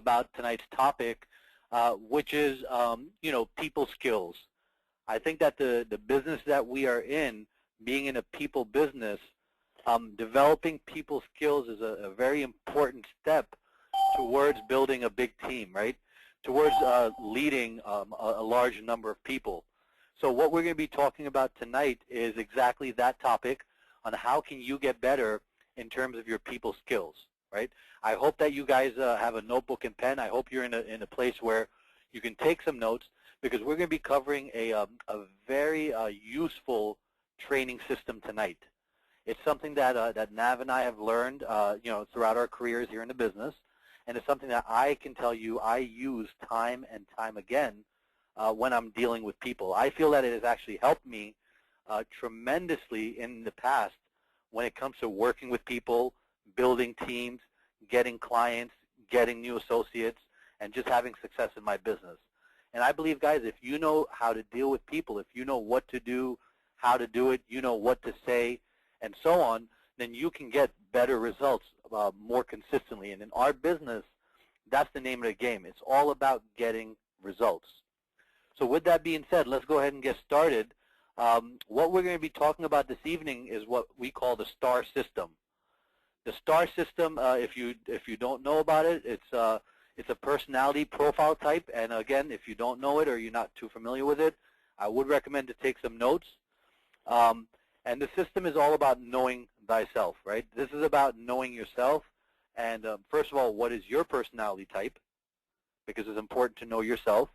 about tonight's topic, which is, people skills. I think that the business that we are in, being in a people business, developing people skills is a very important step towards building a big team, right? Towards leading a large number of people. So what we're going to be talking about tonight is exactly that topic on how can you get better in terms of your people skills, right? I hope that you guys have a notebook and pen. I hope you're in a place where you can take some notes, because we're going to be covering a very useful training system tonight. It's something that Nav and I have learned, throughout our careers here in the business, and it's something that I can tell you I use time and time again when I'm dealing with people. I feel that it has actually helped me tremendously in the past when it comes to working with people, building teams, getting clients, getting new associates, and just having success in my business. And I believe, guys, if you know how to deal with people, if you know what to do, how to do it, you know what to say, and so on, then you can get better results more consistently. And in our business, that's the name of the game. It's all about getting results. So with that being said, let's go ahead and get started. What we're going to be talking about this evening is what we call the STAR system. The STAR system, if you don't know about it, it's a personality profile type. And again, if you don't know it or you're not too familiar with it, I would recommend to take some notes. And the system is all about knowing thyself, right? This is about knowing yourself. And first of all, what is your personality type? Because it's important to know yourself.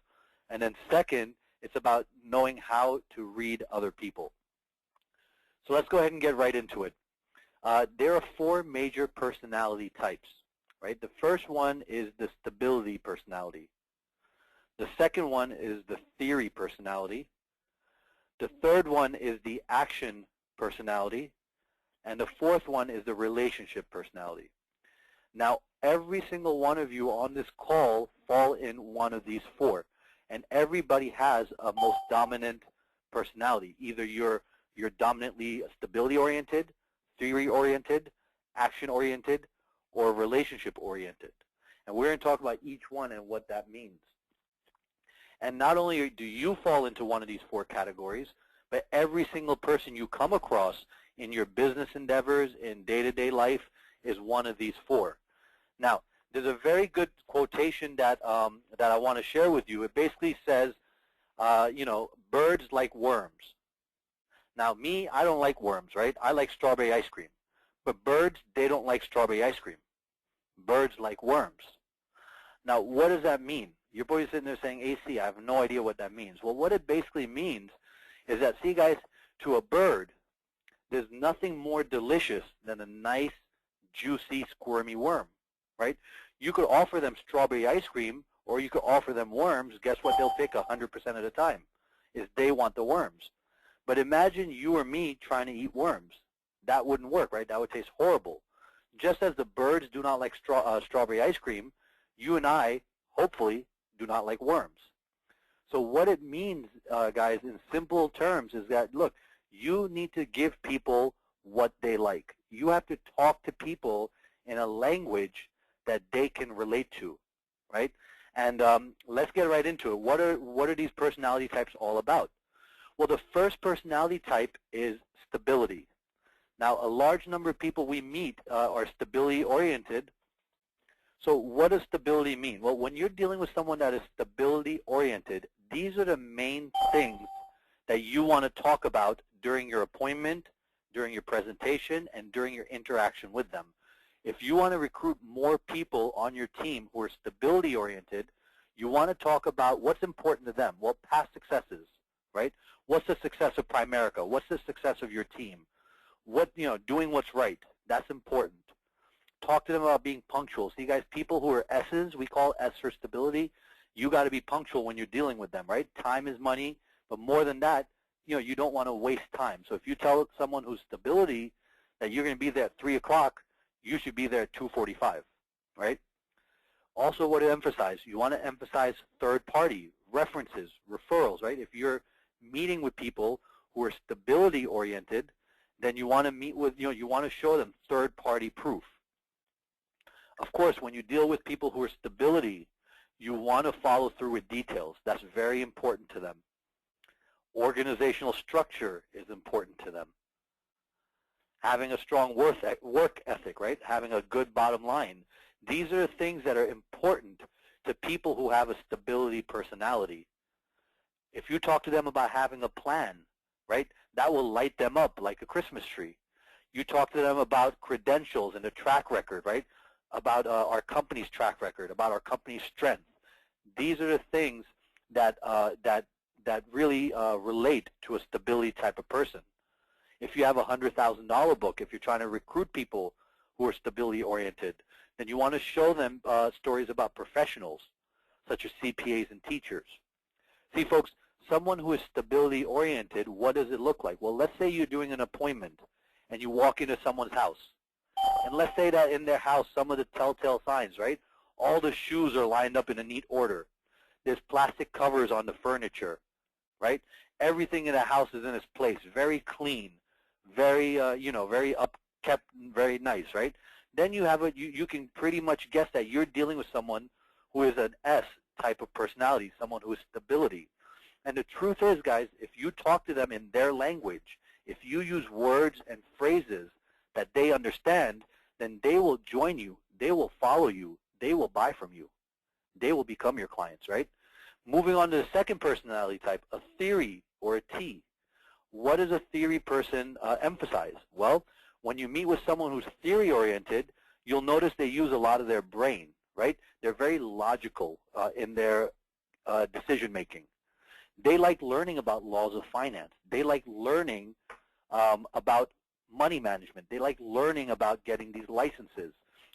And then second, it's about knowing how to read other people. So let's go ahead and get right into it. There are 4 major personality types, right? The first one is the stability personality. The second one is the theory personality. The third one is the action personality. And the fourth one is the relationship personality. Now, every single one of you on this call fall in one of these 4. And everybody has a most dominant personality. Either you're dominantly stability-oriented, theory-oriented, action-oriented, or relationship-oriented. And we're going to talk about each one and what that means. And not only do you fall into one of these 4 categories, but every single person you come across in your business endeavors, in day-to-day life, is one of these 4. Now, there's a very good quotation that I want to share with you. It basically says, birds like worms. Now, me, I don't like worms, right? I like strawberry ice cream. But birds, they don't like strawberry ice cream. Birds like worms. Now, what does that mean? You're probably sitting there saying, AC, I have no idea what that means. Well, what it basically means is that, see, guys, to a bird, there's nothing more delicious than a nice, juicy, squirmy worm, right? You could offer them strawberry ice cream, or you could offer them worms. Guess what they'll pick 100% of the time, is they want the worms. But imagine you or me trying to eat worms. That wouldn't work, right? That would taste horrible. Just as the birds do not like strawberry ice cream, you and I, hopefully, do not like worms. So what it means, guys, in simple terms is that, look, you need to give people what they like. You have to talk to people in a language that they can relate to, right? And let's get right into it. What are these personality types all about? Well, the first personality type is stability. Now, a large number of people we meet are stability-oriented. So what does stability mean? Well, when you're dealing with someone that is stability-oriented, these are the main things that you want to talk about during your appointment, during your presentation, and during your interaction with them. If you want to recruit more people on your team who are stability-oriented, you want to talk about what's important to them. Well, past successes, right? What's the success of Primerica? What's the success of your team? Doing what's right. That's important. Talk to them about being punctual. See, guys, people who are S's, we call S for stability. You got to be punctual when you're dealing with them, right? Time is money, but more than that, you don't want to waste time. So if you tell someone who's stability that you're going to be there at 3 o'clock, you should be there at 2:45, right? Also, what to emphasize? You want to emphasize third-party references, referrals, right? If you're meeting with people who are stability-oriented, then you want to meet with, you want to show them third-party proof. Of course, when you deal with people who are stability, you want to follow through with details. That's very important to them. Organizational structure is important to them. Having a strong work ethic, right? Having a good bottom line. These are things that are important to people who have a stability personality. If you talk to them about having a plan, right, that will light them up like a Christmas tree. You talk to them about credentials and a track record, right, about our company's track record, about our company's strength. These are the things that that really relate to a stability type of person. If you have a $100,000 book, if you're trying to recruit people who are stability oriented, then you want to show them stories about professionals such as CPAs and teachers. See, folks, someone who is stability oriented, what does it look like? Well, let's say you're doing an appointment and you walk into someone's house. And let's say that in their house, some of the telltale signs, right? All the shoes are lined up in a neat order. There's plastic covers on the furniture, right? Everything in the house is in its place, very clean, very, very upkept, very nice, right? Then you have you can pretty much guess that you're dealing with someone who is an S type of personality, someone who is stability. And the truth is, guys, if you talk to them in their language, if you use words and phrases that they understand, then they will join you, they will follow you, they will buy from you. They will become your clients, right? Moving on to the second personality type, a theory or a T. What does a theory person emphasize? Well, when you meet with someone who's theory-oriented, you'll notice they use a lot of their brain, right? They're very logical in their decision-making. They like learning about laws of finance. They like learning about money management. They like learning about getting these licenses.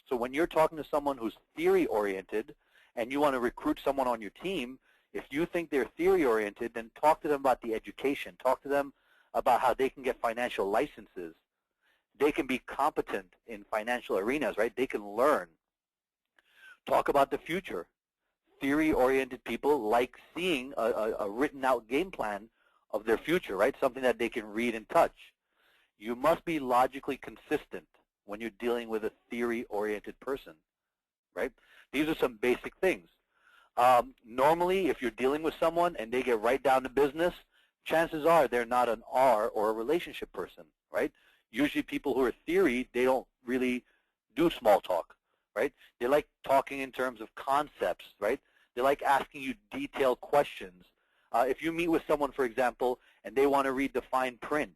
So when you're talking to someone who's theory-oriented and you want to recruit someone on your team, if you think they're theory-oriented, then talk to them about the education. Talk to them about how they can get financial licenses. They can be competent in financial arenas, right? They can learn. Talk about the future. Theory-oriented people like seeing a written-out game plan of their future, right? Something that they can read and touch. You must be logically consistent when you're dealing with a theory-oriented person, right? These are some basic things. Normally, if you're dealing with someone and they get right down to business, chances are they're not an R or a relationship person, right? Usually people who are theory, they don't really do small talk, right? They like talking in terms of concepts, right? They like asking you detailed questions. If you meet with someone, for example, and they want to read the fine print,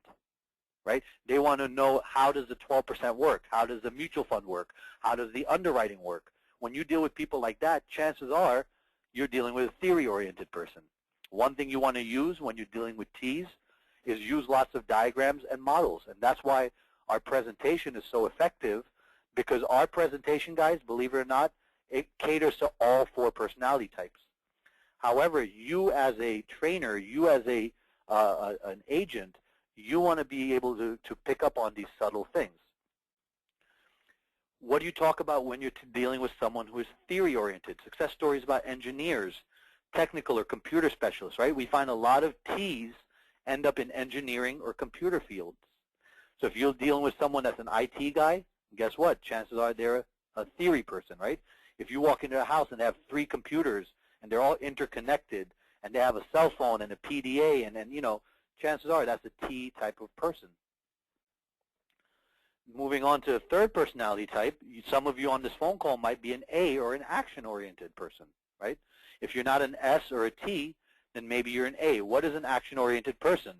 right? They want to know, how does the 12% work? How does the mutual fund work? How does the underwriting work? When you deal with people like that, chances are you're dealing with a theory-oriented person. One thing you want to use when you're dealing with T's is use lots of diagrams and models. And that's why our presentation is so effective, because our presentation, guys, believe it or not, it caters to all four personality types. However, you as a trainer, you as an agent, you want to be able to pick up on these subtle things. What do you talk about when you're dealing with someone who is theory-oriented? Success stories about engineers, technical or computer specialists, right? We find a lot of T's end up in engineering or computer fields. So if you're dealing with someone that's an IT guy, guess what? Chances are they're a theory person, right? If you walk into a house and they have 3 computers and they're all interconnected and they have a cell phone and a PDA, and then, chances are that's a T type of person. Moving on to the third personality type, some of you on this phone call might be an A or an action-oriented person, right? If you're not an S or a T, then maybe you're an A. What is an action-oriented person?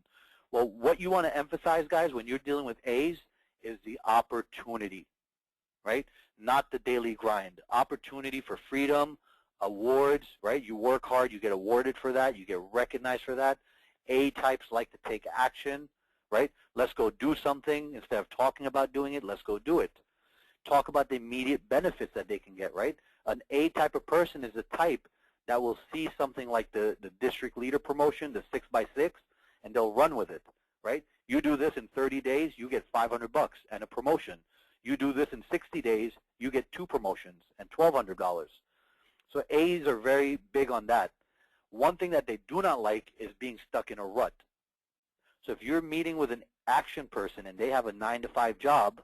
Well, what you want to emphasize, guys, when you're dealing with A's is the opportunity, right? Not the daily grind. Opportunity for freedom, awards, right? You work hard, you get awarded for that, you get recognized for that. A types like to take action, right? Let's go do something. Instead of talking about doing it, let's go do it. Talk about the immediate benefits that they can get, right? An A type of person is the type that will see something like the district leader promotion, the 6x6, and they'll run with it, right? You do this in 30 days, you get $500 and a promotion. You do this in 60 days, you get 2 promotions and $1,200. So A's are very big on that. One thing that they do not like is being stuck in a rut. So if you're meeting with an action person and they have a 9-to-5 job,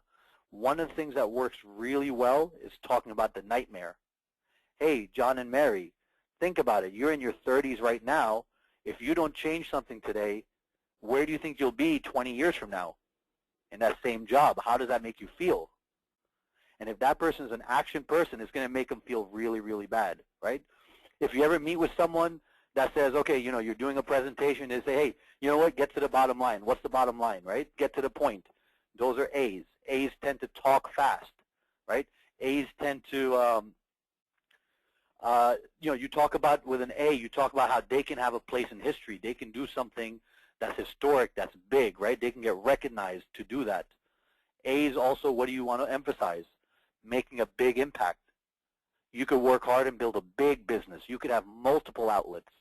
One of the things that works really well is talking about the nightmare. Hey, John and Mary, think about it. You're in your 30s right now. If you don't change something today, where do you think you'll be 20 years from now in that same job? How does that make you feel? And if that person is an action person, it's going to make them feel really, really bad, right? If you ever meet with someone that says, okay, you're doing a presentation, they say, hey, you know what, get to the bottom line. What's the bottom line, right? Get to the point. Those are A's. A's tend to talk fast, right? A's tend to, you talk about, with an A, you talk about how they can have a place in history. They can do something that's historic, that's big, right? They can get recognized to do that. A's also, what do you want to emphasize? Making a big impact. You could work hard and build a big business. You could have multiple outlets.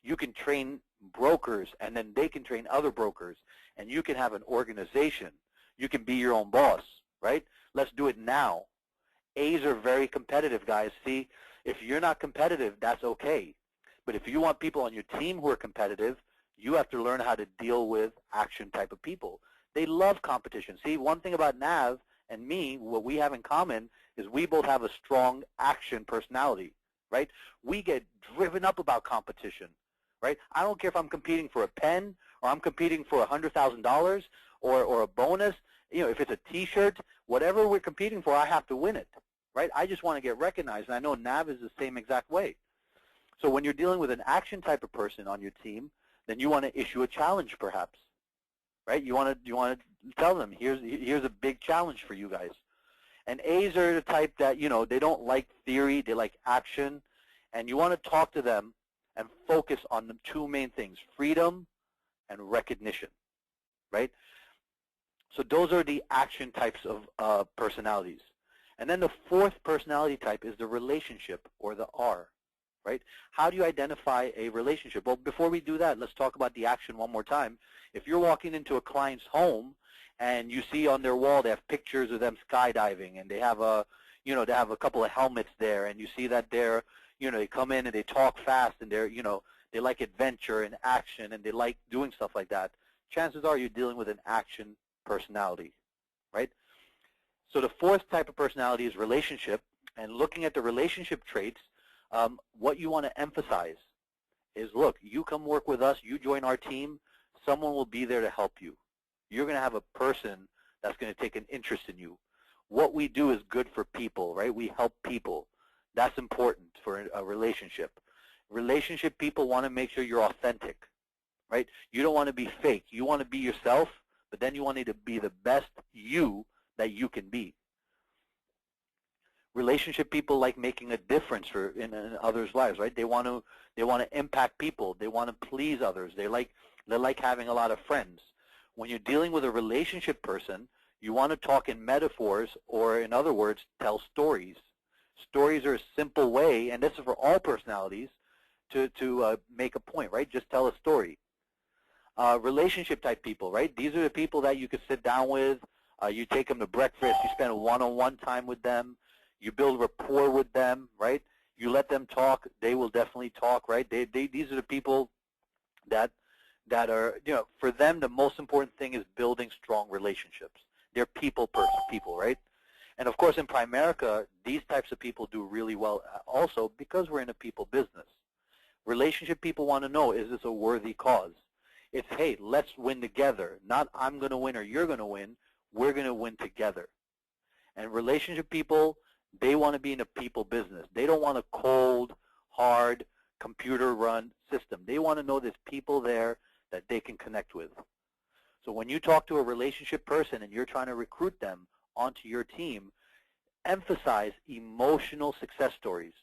You can train brokers, and then they can train other brokers, and you can have an organization. You can be your own boss, right? Let's do it now. A's are very competitive, guys. See, if you're not competitive, that's okay. But if you want people on your team who are competitive, you have to learn how to deal with action type of people. They love competition. See, one thing about Nav and me, what we have in common is we both have a strong action personality, right? We get driven up about competition, right? I don't care if I'm competing for a pen or I'm competing for $100,000 or a bonus. If it's a T-shirt, whatever we're competing for, I have to win it, right? I just want to get recognized, and I know Nav is the same exact way. So when you're dealing with an action type of person on your team, then you want to issue a challenge, perhaps, right? You want to tell them, here's a big challenge for you guys. And A's are the type that, they don't like theory, they like action, and you want to talk to them and focus on the two main things, freedom and recognition, right? So those are the action types of personalities. And then the fourth personality type is the relationship, or the R, right? How do you identify a relationship? Well, before we do that, let's talk about the action one more time. If you're walking into a client's home and you see on their wall they have pictures of them skydiving, and they have they have a couple of helmets there, and you see that they're, they come in and they talk fast, and they're, they like adventure and action, and they like doing stuff like that, chances are you're dealing with an action personality, right? So the fourth type of personality is relationship, and looking at the relationship traits, what you want to emphasize is, look, you come work with us, you join our team, someone will be there to help you. You're going to have a person that's going to take an interest in you. What we do is good for people, right? We help people. That's important for a relationship. Relationship people want to make sure you're authentic, right? You don't want to be fake. You want to be yourself, but then you want to be the best you that you can be. Relationship people like making a difference in others' lives, right? They want to impact people. They want to please others. They like having a lot of friends. When you're dealing with a relationship person, you want to talk in metaphors, or in other words, tell stories. Stories are a simple way, and this is for all personalities, to make a point, right? Just tell a story. Relationship type people, right? These are the people that you could sit down with. You take them to breakfast. You spend one-on-one time with them. You build rapport with them, right? You let them talk. They will definitely talk, right? These are the people that are, for them, the most important thing is building strong relationships. They're people, right? And of course, in Primerica, these types of people do really well also because we're in a people business. Relationship people want to know, is this a worthy cause? It's, hey, let's win together. Not I'm going to win or you're going to win. We're going to win together. And relationship people, they want to be in a people business. They don't want a cold, hard, computer-run system. They want to know there's people there that they can connect with. So when you talk to a relationship person and you're trying to recruit them onto your team, emphasize emotional success stories.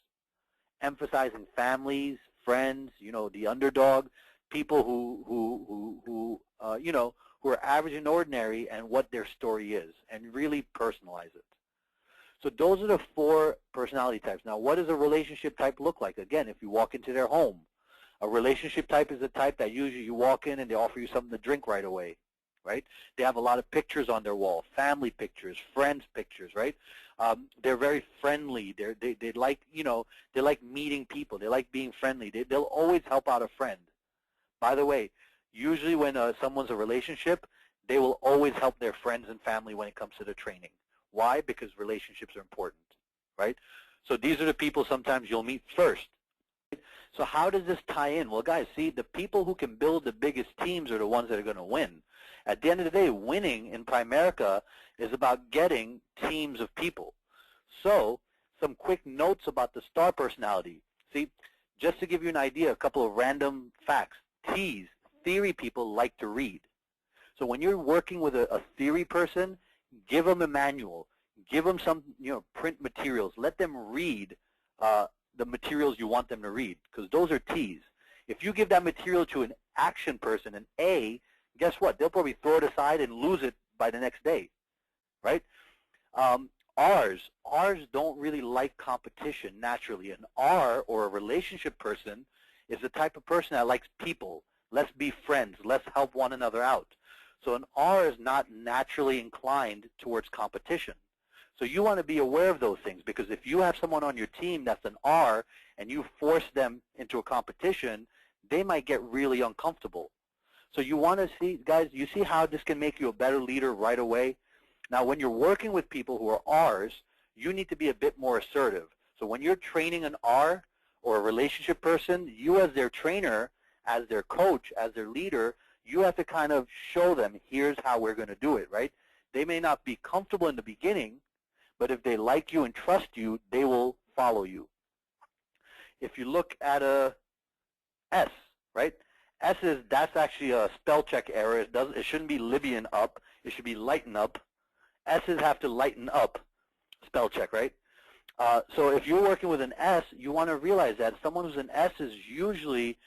Emphasizing families, friends, the underdog, people who are average and ordinary, and what their story is, and really personalize it. So those are the four personality types. Now, what does a relationship type look like? Again, if you walk into their home, a relationship type is the type that usually you walk in and they offer you something to drink right away, right? They have a lot of pictures on their wall, family pictures, friends pictures, right? They're very friendly. They like, they like meeting people. They like being friendly. They'll always help out a friend. By the way, usually when someone's a relationship, they will always help their friends and family when it comes to the training. Why? Because relationships are important, right? So these are the people sometimes you'll meet first. So how does this tie in? Well, guys, see, the people who can build the biggest teams are the ones that are going to win. At the end of the day, winning in Primerica is about getting teams of people. So some quick notes about the star personality. See, just to give you an idea, a couple of random facts. T's, theory people, like to read. So when you're working with a theory person, give them a manual. Give them some print materials. Let them read the materials you want them to read, because those are T's. If you give that material to an action person, an A, guess what? They'll probably throw it aside and lose it by the next day, right? R's don't really like competition naturally. An R, or a relationship person, is the type of person that likes people. Let's be friends. Let's help one another out. So an R is not naturally inclined towards competition. So you want to be aware of those things, because if you have someone on your team that's an R and you force them into a competition, they might get really uncomfortable. So you want to see, guys, you see how this can make you a better leader right away? Now, when you're working with people who are R's, you need to be a bit more assertive. So when you're training an R or a relationship person, you as their trainer, as their coach, as their leader, you have to kind of show them, here's how we're going to do it, right? They may not be comfortable in the beginning, but if they like you and trust you, they will follow you. If you look at a S, right? That's actually a spell check error. It shouldn't be Libyan up. It should be lighten up. S's have to lighten up, spell check, right? So if you're working with an S, you want to realize that someone who's an S is usually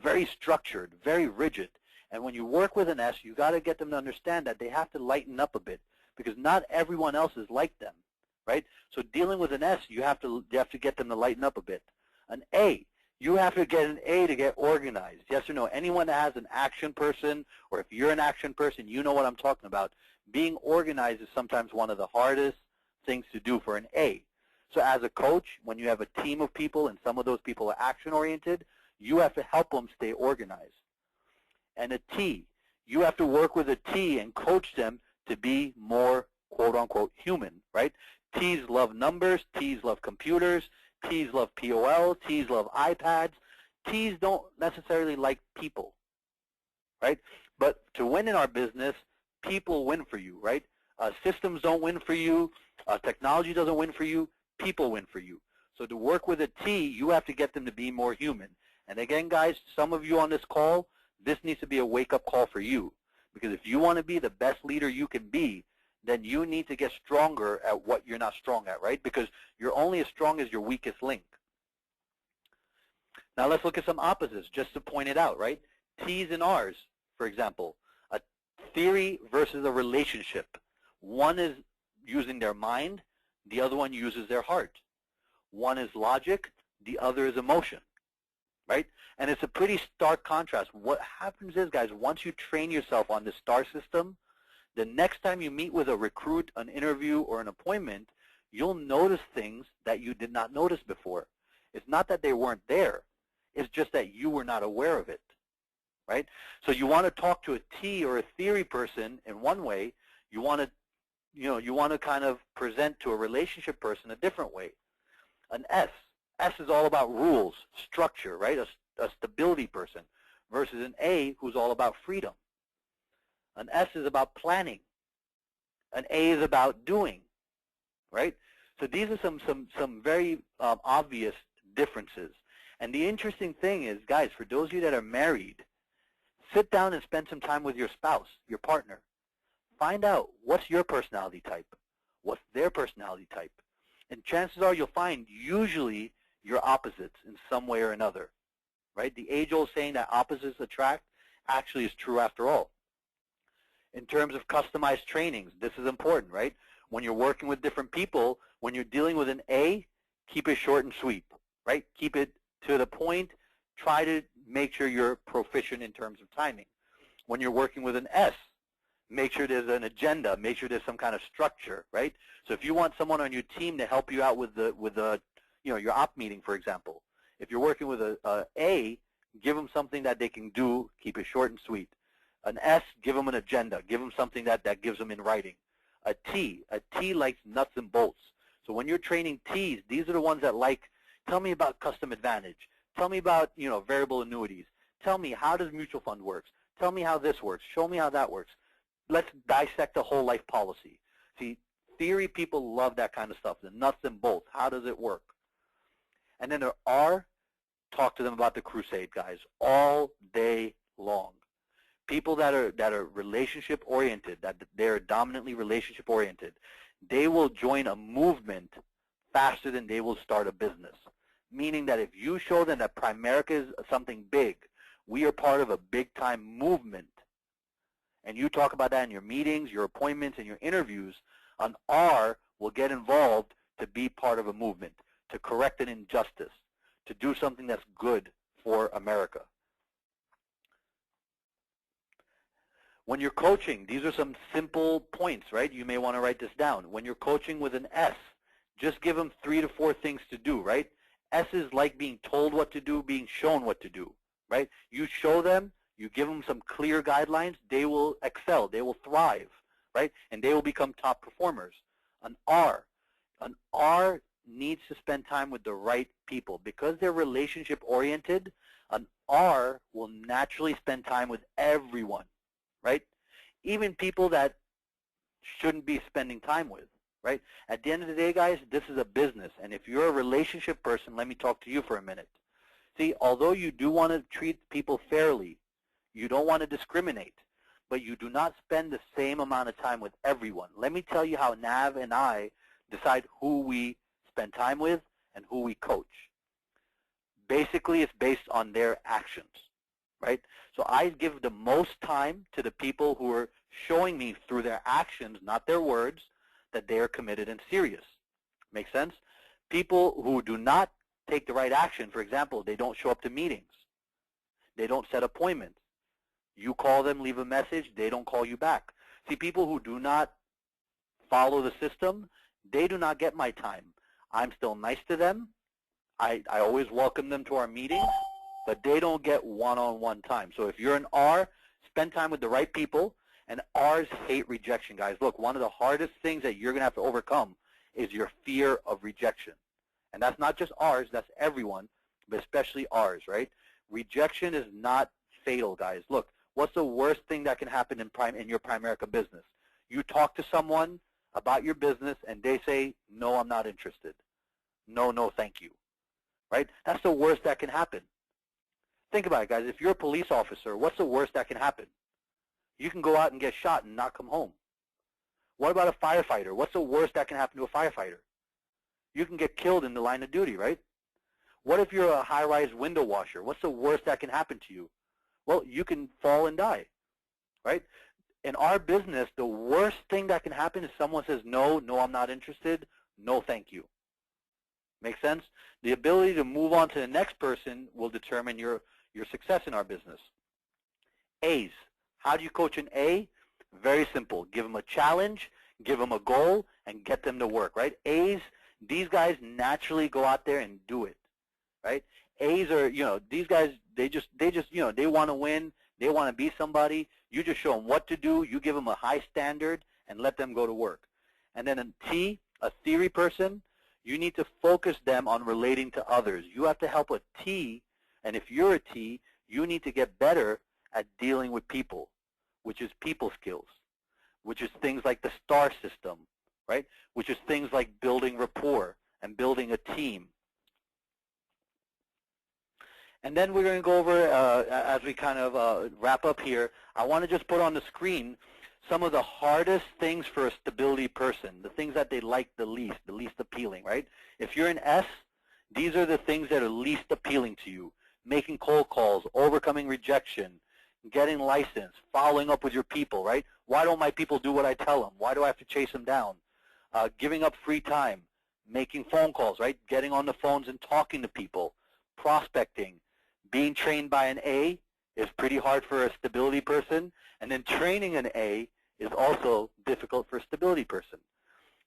very structured, very rigid. And when you work with an S, you got to get them to understand that they have to lighten up a bit, because not everyone else is like them, right? So dealing with an S, you have to get them to lighten up a bit. An A, you have to get an A to get organized. Yes or no? Anyone that has an action person, or if you're an action person, you know what I'm talking about. Being organized is sometimes one of the hardest things to do for an A. So as a coach, when you have a team of people and some of those people are action-oriented, you have to help them stay organized. And a T, you have to work with a T and coach them to be more, quote-unquote, human, right? T's love numbers. T's love computers. T's love POL. T's love iPads. T's don't necessarily like people, right? But to win in our business, people win for you, right? Systems don't win for you. Technology doesn't win for you. People win for you. So to work with a T, you have to get them to be more human. And again, guys, some of you on this call, this needs to be a wake-up call for you. Because if you want to be the best leader you can be, then you need to get stronger at what you're not strong at, right? Because you're only as strong as your weakest link. Now let's look at some opposites just to point it out, right? T's and R's, for example. A theory versus a relationship. One is using their mind, the other one uses their heart. One is logic, the other is emotion, right? And it's a pretty stark contrast. What happens is, guys, once you train yourself on the STAR system, the next time you meet with a recruit, an interview, or an appointment, you'll notice things that you did not notice before. It's not that they weren't there. It's just that you were not aware of it, right? So you want to talk to a T or a theory person in one way. You want to kind of present to a relationship person a different way. An S is all about rules, structure, right? A stability person versus an A who's all about freedom. An S is about planning. An A is about doing, right? So these are some very obvious differences. And the interesting thing is, guys, for those of you that are married, sit down and spend some time with your spouse, your partner. Find out what's your personality type, what's their personality type. And chances are you'll find usually you're opposites in some way or another, right? The age-old saying that opposites attract actually is true after all. In terms of customized trainings, this is important, right? When you're working with different people, when you're dealing with an A, keep it short and sweet, right? Keep it to the point. Try to make sure you're proficient in terms of timing. When you're working with an S, make sure there's an agenda. Make sure there's some kind of structure, right? So if you want someone on your team to help you out with your op meeting, for example, if you're working with a A, give them something that they can do. Keep it short and sweet. An S, give them an agenda. Give them something that gives them in writing. A T likes nuts and bolts. So when you're training Ts, these are the ones that like, tell me about custom advantage. Tell me about, variable annuities. Tell me, how does mutual fund works? Tell me how this works. Show me how that works. Let's dissect the whole life policy. See, theory people love that kind of stuff, the nuts and bolts. How does it work? And then there are, talk to them about the crusade, guys, all day long. People that are relationship oriented, that they're dominantly relationship oriented, they will join a movement faster than they will start a business. Meaning that if you show them that Primerica is something big, we are part of a big time movement, and you talk about that in your meetings, your appointments, and your interviews, an R will get involved to be part of a movement, to correct an injustice, to do something that's good for America. When you're coaching, these are some simple points, right? You may want to write this down. When you're coaching with an S, just give them 3 to 4 things to do, right? S's like being told what to do, being shown what to do, right? You show them, you give them some clear guidelines, they will excel, they will thrive, right? And they will become top performers. An R needs to spend time with the right people. Because they're relationship oriented, an R will naturally spend time with everyone, right? Even people that shouldn't be spending time with, right? At the end of the day, guys, this is a business. And if you're a relationship person, let me talk to you for a minute. See, although you do want to treat people fairly, you don't want to discriminate, but you do not spend the same amount of time with everyone. Let me tell you how Nav and I decide who we spend time with and who we coach. Basically, it's based on their actions, right? So I give the most time to the people who are showing me through their actions, not their words, that they are committed and serious. Make sense? People who do not take the right action, for example, they don't show up to meetings. They don't set appointments. You call them, leave a message, they don't call you back. See, people who do not follow the system, they do not get my time. I'm still nice to them. I always welcome them to our meetings, but they don't get one-on-one time. So if you're an R, spend time with the right people. And R's hate rejection, guys. Look, one of the hardest things that you're going to have to overcome is your fear of rejection. And that's not just R's, that's everyone, but especially R's, right? Rejection is not fatal, guys. Look, what's the worst thing that can happen in your Primerica business? You talk to someone about your business and they say, no, I'm not interested. No, thank you, right? That's the worst that can happen. Think about it, guys. If you're a police officer, what's the worst that can happen? You can go out and get shot and not come home. What about a firefighter? What's the worst that can happen to a firefighter? You can get killed in the line of duty, right? What if you're a high-rise window washer? What's the worst that can happen to you? Well, you can fall and die, right? In our business, the worst thing that can happen is someone says, no, I'm not interested, no, thank you. Make sense? The ability to move on to the next person will determine your success in our business. A's. How do you coach an A? Very simple. Give them a challenge, give them a goal, and get them to work, right? A's, these guys naturally go out there and do it, right? A's are, these guys, they just, they want to win. They want to be somebody. You just show them what to do. You give them a high standard and let them go to work. And then a T, a theory person, you need to focus them on relating to others. You have to help a T, and if you're a T, you need to get better at dealing with people, which is people skills, which is things like the STAR system, right? Which is things like building rapport and building a team. And then we're going to go over, as we kind of wrap up here, I want to just put on the screen some of the hardest things for a stability person, the things that they like the least appealing, right? If you're an S, these are the things that are least appealing to you. Making cold calls, overcoming rejection, getting licensed, following up with your people, right? Why don't my people do what I tell them? Why do I have to chase them down? Giving up free time, making phone calls, right? Getting on the phones and talking to people, prospecting. Being trained by an A is pretty hard for a stability person, and then training an A is also difficult for a stability person.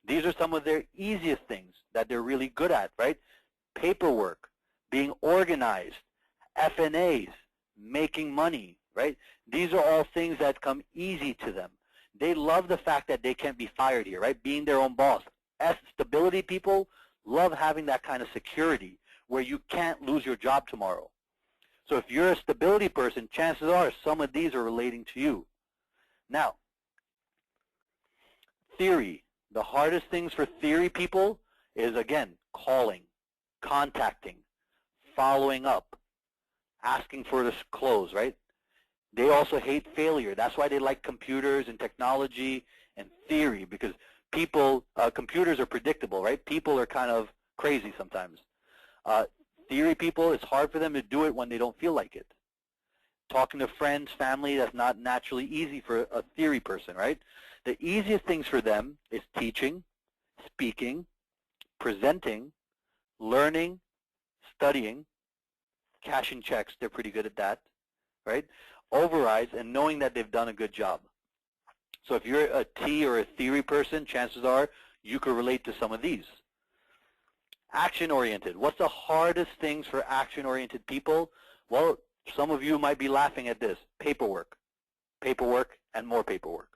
These are some of their easiest things that they're really good at, right? Paperwork, being organized, F&As, making money, right? These are all things that come easy to them. They love the fact that they can't be fired here, right? Being their own boss. As stability people love having that kind of security where you can't lose your job tomorrow. So if you're a stability person, chances are some of these are relating to you. Now, theory. The hardest things for theory people is, again, calling, contacting, following up, asking for this close, right? They also hate failure. That's why they like computers and technology and theory, because people, computers are predictable, right? People are kind of crazy sometimes. Theory people, it's hard for them to do it when they don't feel like it. Talking to friends, family, that's not naturally easy for a theory person, right? The easiest things for them is teaching, speaking, presenting, learning, studying, cashing checks. They're pretty good at that, right? Overrides and knowing that they've done a good job. So if you're a T or a theory person, chances are you could relate to some of these. Action-oriented. What's the hardest things for action-oriented people? Well, some of you might be laughing at this. Paperwork. Paperwork and more paperwork.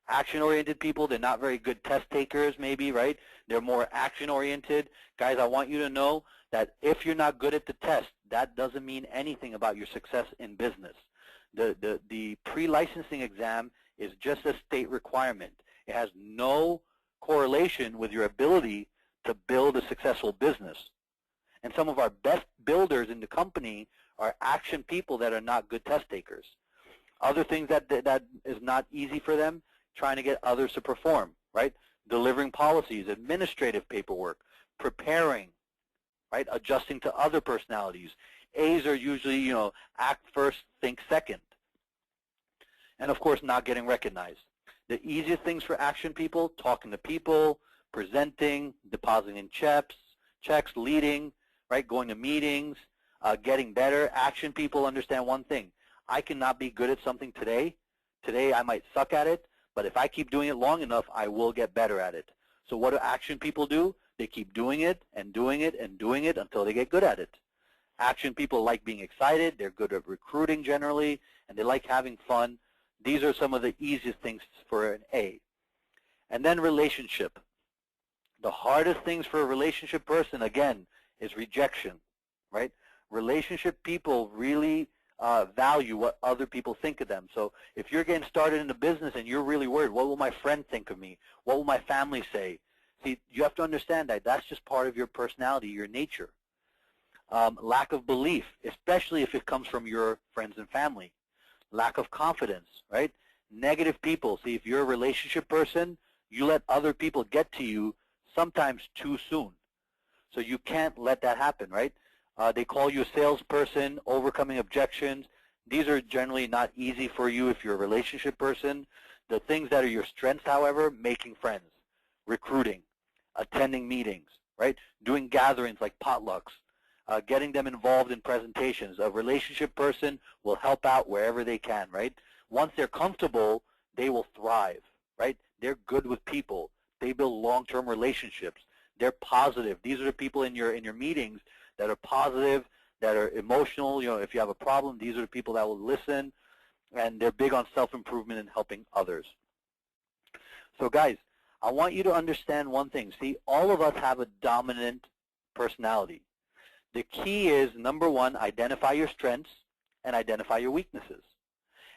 Action-oriented people, they're not very good test takers maybe, right? They're more action-oriented. Guys, I want you to know that if you're not good at the test, that doesn't mean anything about your success in business. The pre-licensing exam is just a state requirement. It has no correlation with your ability to build a successful business. And some of our best builders in the company are action people that are not good test takers. Other things that is not easy for them, trying to get others to perform, right? Delivering policies, administrative paperwork, preparing, right? Adjusting to other personalities. A's are usually, act first, think second. And of course, not getting recognized. The easiest things for action people, talking to people, presenting, depositing checks, leading, right? Going to meetings, getting better. Action people understand one thing. I cannot be good at something today. Today I might suck at it, but if I keep doing it long enough, I will get better at it. So what do action people do? They keep doing it and doing it and doing it until they get good at it. Action people like being excited. They're good at recruiting generally, and they like having fun. These are some of the easiest things for an A. And then relationship. The hardest things for a relationship person, again, is rejection, right? Relationship people really value what other people think of them. So if you're getting started in the business and you're really worried, what will my friend think of me? What will my family say? See, you have to understand that that's just part of your personality, your nature. Lack of belief, especially if it comes from your friends and family. Lack of confidence, right? Negative people. See, if you're a relationship person, you let other people get to you sometimes too soon. So you can't let that happen, right? They call you a salesperson, overcoming objections. These are generally not easy for you if you're a relationship person. The things that are your strengths, however, making friends, recruiting, attending meetings, right? Doing gatherings like potlucks, getting them involved in presentations. A relationship person will help out wherever they can, right? Once they're comfortable, they will thrive, right? They're good with people. They build long-term relationships. They're positive. These are the people in your meetings that are positive, that are emotional. If you have a problem, these are the people that will listen, and they're big on self-improvement and helping others. So guys, I want you to understand one thing. See, all of us have a dominant personality. The key is, number one, identify your strengths and identify your weaknesses.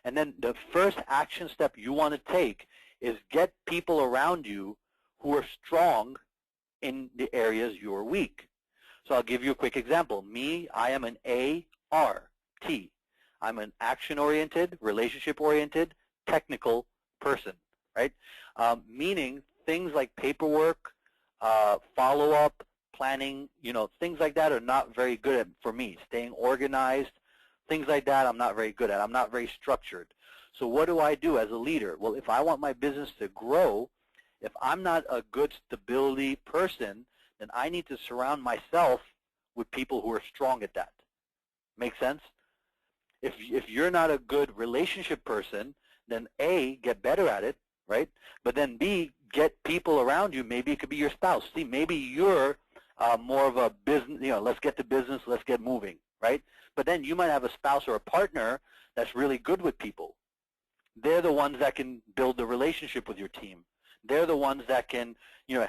And then the first action step you want to take is get people around you who are strong in the areas you are weak. So I'll give you a quick example. Me, I am an A-R-T. I'm an action-oriented, relationship-oriented, technical person, right? Meaning things like paperwork, follow-up, planning, things like that are not very good at, for me. Staying organized, things like that I'm not very good at. I'm not very structured. So what do I do as a leader? Well, if I want my business to grow, if I'm not a good stability person, then I need to surround myself with people who are strong at that. Make sense? If you're not a good relationship person, then A, get better at it, right? But then B, get people around you. Maybe it could be your spouse. See, maybe you're more of a business, let's get to business, let's get moving, right? But then you might have a spouse or a partner that's really good with people. They're the ones that can build the relationship with your team. They're the ones that can,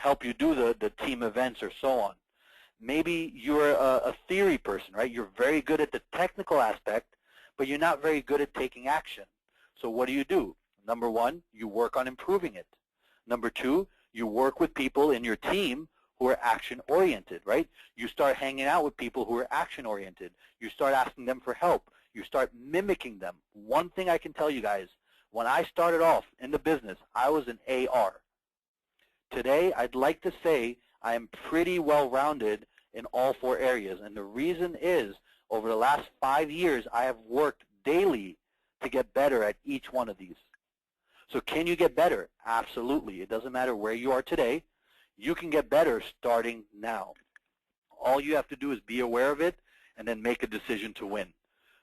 help you do the team events or so on. Maybe you're a theory person, right? You're very good at the technical aspect, but you're not very good at taking action. So what do? Number one, you work on improving it. Number two, you work with people in your team who are action-oriented, right? You start hanging out with people who are action-oriented. You start asking them for help. You start mimicking them. One thing I can tell you guys, when I started off in the business, I was an AR. Today, I'd like to say I am pretty well-rounded in all 4 areas. And the reason is, over the last 5 years, I have worked daily to get better at each one of these. So can you get better? Absolutely. It doesn't matter where you are today. You can get better starting now. All you have to do is be aware of it and then make a decision to win.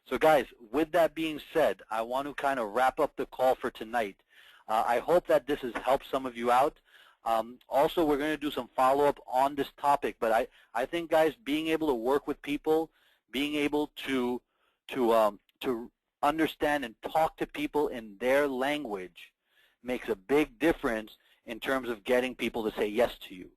So guys, with that being said, I want to kind of wrap up the call for tonight. I hope that this has helped some of you out. Also, we're going to do some follow-up on this topic, but I think, guys, being able to work with people, being able to understand and talk to people in their language makes a big difference in terms of getting people to say yes to you.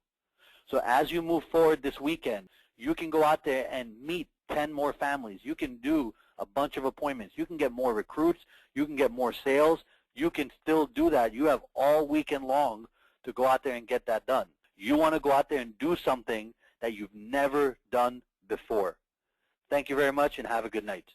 So as you move forward this weekend, you can go out there and meet 10 more families. You can do a bunch of appointments. You can get more recruits. You can get more sales. You can still do that. You have all weekend long to go out there and get that done. You want to go out there and do something that you've never done before. Thank you very much and have a good night.